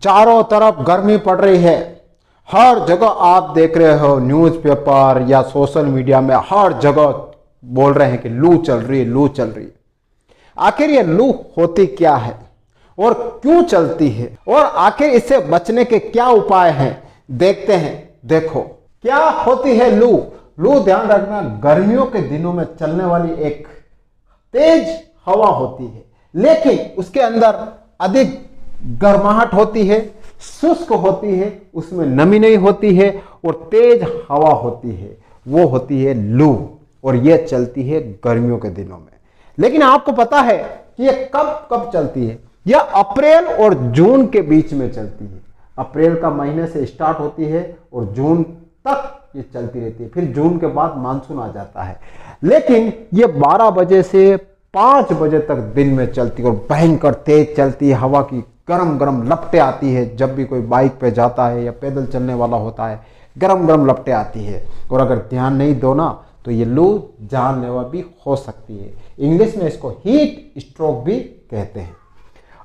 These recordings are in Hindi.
चारों तरफ गर्मी पड़ रही है। हर जगह आप देख रहे हो, न्यूज़पेपर या सोशल मीडिया में हर जगह बोल रहे हैं कि लू चल रही है, लू चल रही है। आखिर ये लू होती क्या है और क्यों चलती है और आखिर इससे बचने के क्या उपाय हैं, देखते हैं। देखो क्या होती है लू। लू, ध्यान रखना, गर्मियों के दिनों में चलने वाली एक तेज हवा होती है, लेकिन उसके अंदर अधिक गर्माहट होती है, शुष्क होती है, उसमें नमी नहीं होती है और तेज हवा होती है, वो होती है लू। और ये चलती है गर्मियों के दिनों में। लेकिन आपको पता है कि ये कब कब चलती है? यह अप्रैल और जून के बीच में चलती है। अप्रैल का महीने से स्टार्ट होती है और जून तक ये चलती रहती है। फिर जून के बाद मानसून आ जाता है। लेकिन ये 12 बजे से 5 बजे तक दिन में चलती है और भयंकर तेज चलती है। हवा की गरम गरम लपटें आती है। जब भी कोई बाइक पे जाता है या पैदल चलने वाला होता है, गरम गरम लपटें आती है। और अगर ध्यान नहीं दो ना तो ये लू जानलेवा भी हो सकती है। इंग्लिश में इसको हीट स्ट्रोक भी कहते हैं।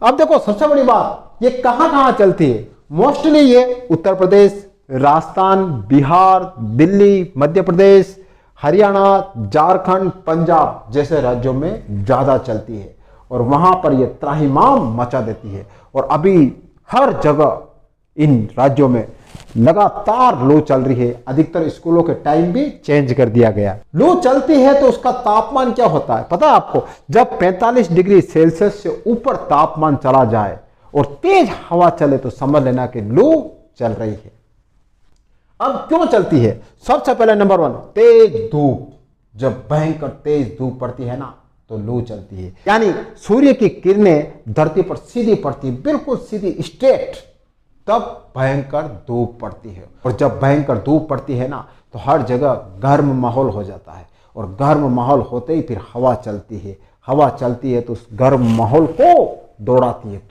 अब देखो सबसे बड़ी बात, ये कहां कहां चलती है? मोस्टली ये उत्तर प्रदेश, राजस्थान, बिहार, दिल्ली, मध्य प्रदेश, हरियाणा, झारखंड, पंजाब जैसे राज्यों में ज्यादा चलती है और वहां पर यह त्राहिमाम मचा देती है। और अभी हर जगह इन राज्यों में लगातार लू चल रही है। अधिकतर स्कूलों के टाइम भी चेंज कर दिया गया। लू चलती है तो उसका तापमान क्या होता है पता है आपको? जब 45 डिग्री सेल्सियस से ऊपर तापमान चला जाए और तेज हवा चले तो समझ लेना कि लू चल रही है। अब क्यों चलती है? सबसे पहले नंबर 1, तेज धूप। जब भयंकर तेज धूप पड़ती है ना तो लू चलती है। यानी सूर्य की किरणें धरती पर सीधी पड़ती, बिल्कुल सीधी स्ट्रेट, तब भयंकर धूप पड़ती है। और जब भयंकर धूप पड़ती है ना तो हर जगह गर्म माहौल हो जाता है और गर्म माहौल होते ही फिर हवा चलती है। हवा चलती है तो उस गर्म माहौल को दौड़ाती है।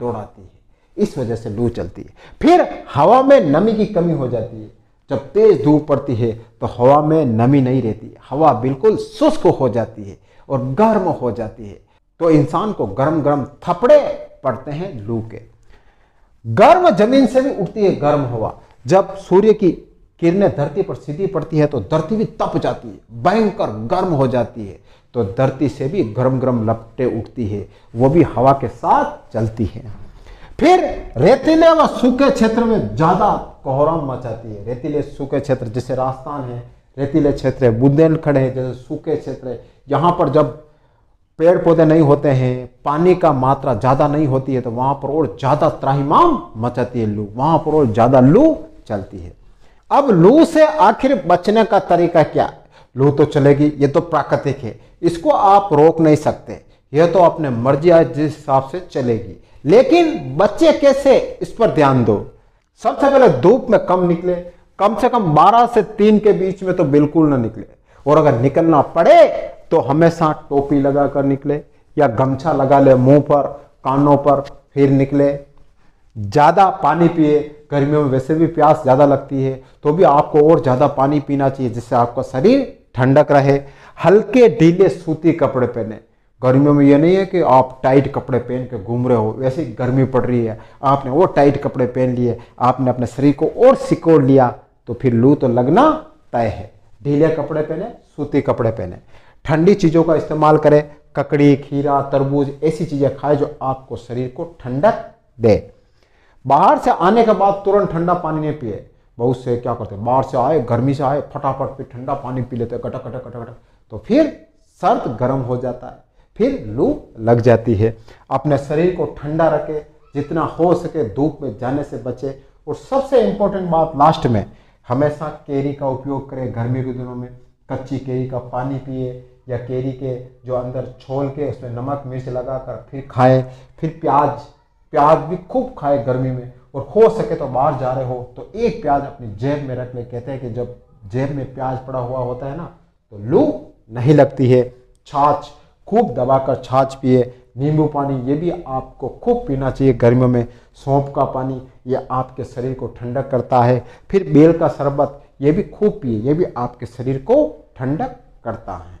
इस वजह से लू चलती है। फिर हवा में नमी की कमी हो जाती है। जब तेज धूप पड़ती है तो हवा में नमी नहीं रहती, हवा बिल्कुल शुष्क हो जाती है और गर्म हो जाती है। तो इंसान को गर्म गर्म थपड़े पड़ते हैं लू के। गर्म जमीन से भी उठती है गर्म हवा। जब सूर्य की किरणें धरती पर सीधी पड़ती है तो धरती भी तप जाती है, भयंकर गर्म हो जाती है। तो धरती से भी गर्म गर्म लपटें उठती है, वो भी हवा के साथ चलती है। फिर रेतीले व सूखे क्षेत्र में ज्यादा कोहराम मचाती है। रेतीले सूखे क्षेत्र जैसे राजस्थान है, रेतीले क्षेत्र है, बुंदेलखंड है, जैसे सूखे क्षेत्र है। यहाँ पर जब पेड़ पौधे नहीं होते हैं, पानी का मात्रा ज्यादा नहीं होती है तो वहां पर और ज्यादा त्राहिमाम मचाती है लू, वहां पर और ज्यादा लू चलती है। अब लू से आखिर बचने का तरीका क्या? लू तो चलेगी, ये तो प्राकृतिक है, इसको आप रोक नहीं सकते, यह तो अपने मर्जी जिस हिसाब से चलेगी। लेकिन बच्चे कैसे, इस पर ध्यान दो। सबसे पहले धूप में कम निकले, कम से कम 12 से 3 के बीच में तो बिल्कुल ना निकले। और अगर निकलना पड़े तो हमेशा टोपी लगा कर निकले या गमछा लगा ले मुंह पर, कानों पर, फिर निकले। ज्यादा पानी पिए, गर्मियों में वैसे भी प्यास ज्यादा लगती है तो भी आपको और ज्यादा पानी पीना चाहिए जिससे आपका शरीर ठंडक रहे। हल्के ढीले सूती कपड़े पहने। गर्मियों में ये नहीं है कि आप टाइट कपड़े पहन के घूम रहे हो, वैसे ही गर्मी पड़ रही है, आपने वो टाइट कपड़े पहन लिए, आपने अपने शरीर को और सिकोड़ लिया तो फिर लू तो लगना तय है। ढीले कपड़े पहने, सूती कपड़े पहने, ठंडी चीजों का इस्तेमाल करें। ककड़ी, खीरा, तरबूज ऐसी चीजें खाएं जो आपको शरीर को ठंडक दे। बाहर से आने के बाद तुरंत ठंडा पानी नहीं पिए। बहुत से क्या करते हैं, बाहर से आए, गर्मी से आए, फटाफट फिर ठंडा पानी पी लेते हैं, कटक कटक कटक कटक, तो फिर सर्द गर्म हो जाता है, फिर लू लग जाती है। अपने शरीर को ठंडा रखे, जितना हो सके धूप में जाने से बचे। और सबसे इंपॉर्टेंट बात लास्ट में, हमेशा केरी का उपयोग करें गर्मी के दिनों में। कच्ची केरी का पानी पिए या केरी के जो अंदर छोल के उसमें नमक मिर्च लगाकर फिर खाएं। फिर प्याज भी खूब खाएं गर्मी में। और हो सके तो बाहर जा रहे हो तो एक प्याज अपनी जेब में रख ले। कहते हैं कि जब जेब में प्याज पड़ा हुआ होता है ना तो लू नहीं लगती है। छाछ खूब दबाकर छाछ पिए। नींबू पानी ये भी आपको खूब पीना चाहिए गर्मियों में। सौंफ का पानी ये आपके शरीर को ठंडक करता है। फिर बेल का शरबत ये भी खूब पिए, ये भी आपके शरीर को ठंडक करता है।